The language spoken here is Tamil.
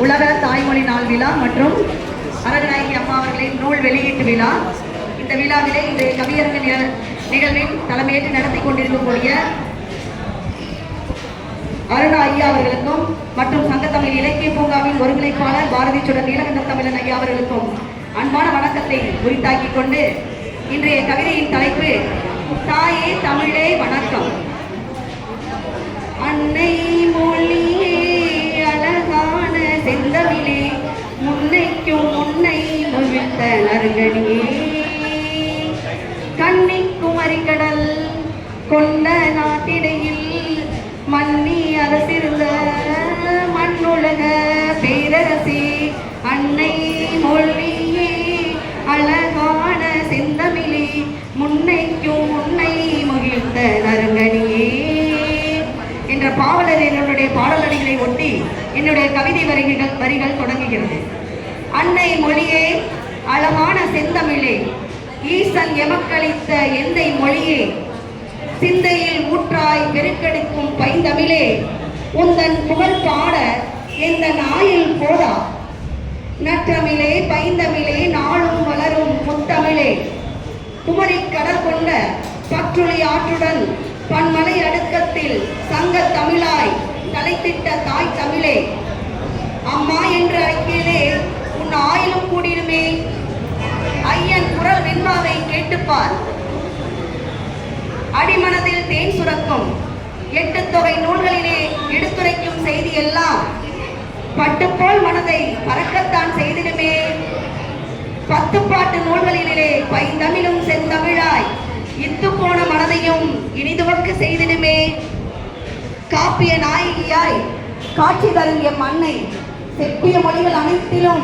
உலக தாய்மொழி நாள் விழா மற்றும் அரங்கநாயகி அம்மா அவர்களின் நூல் வெளியீட்டு விழா. இந்த விழாவிலே இந்த கவியரங்க நிகழ்வின் தலைமையேற்று நடத்தி கொண்டிருக்கக்கூடிய அருணா ஐயா அவர்களுக்கும் மற்றும் சங்கத்தமிழ் இலக்கிய பூங்காவின் ஒருங்கிணைப்பாளர் பாரதி சுடர் நீலகண்ட தமிழன் ஐயா அவர்களுக்கும் அன்பான வணக்கத்தை உரித்தாக்கிக் கொண்டு இன்றைய கவிதையின் தலைப்பு தாயே தமிழே வணக்கம். அன்னை மொழியே அழகான செந்தமிழே முன்னைக்கும் முன்னை முழுத்த நறுங்கடியே கன்னிக்கும் அரிக்கடல் கொண்ட நாட்டிடையில் மன்னி அரசிருந்த மண்ணுலக பேரரசி அன்னை மொழியே அழகான செந்தமிழே முன்னைக்கும் முன்னை முகிழ்ந்த நறுங்கடியே என்ற பாவலர் என்னுடைய பாடலடிகளை ஒட்டி என்னுடைய கவிதை வரிகள் தொடங்குகிறது. அன்னை மொழியே அழகான செந்தமிழே ஈசன் எமக்களித்த எந்தை மொழியே சிந்தையில் ஊற்றாய் பெருக்கெடுக்கும் பைந்தமிழே உந்தன் புகழ் பாட எந்த நாயில் போதா நற்றமிழே பைந்தமிழே நாளும் வளரும் முத்தமிழே குமரி கடல் கொண்ட பற்றுளி ஆற்றுடன் பன்மலை அடுக்கத்தில் சங்க தமிழாய் தலைத்திட்ட தாய் தமிழே அம்மா என்று அழைக்கிறே உன் ஆயிலும் கூடிடுமே ஐயன் குரல் வெண்பாவை கேட்டுப்பார் அடிமனதில் தேன் சுரக்கும் 8 தொகை நூல்களிலே எடுத்துரைக்கும் செய்தி எல்லாம் பட்டுப்போல் மனதை பறக்கத்தான் செய்திடுமே 10 பாட்டு நூல்களிலே பைந்தமிழும் செந்தமிழாய் இத்து போன மனதையும் இனிதுவக்க செய்திடுமே காப்பிய நாயகியாய் காட்சி தரும் எம் அன்னை செப்பிய மொழிகள் அனைத்திலும்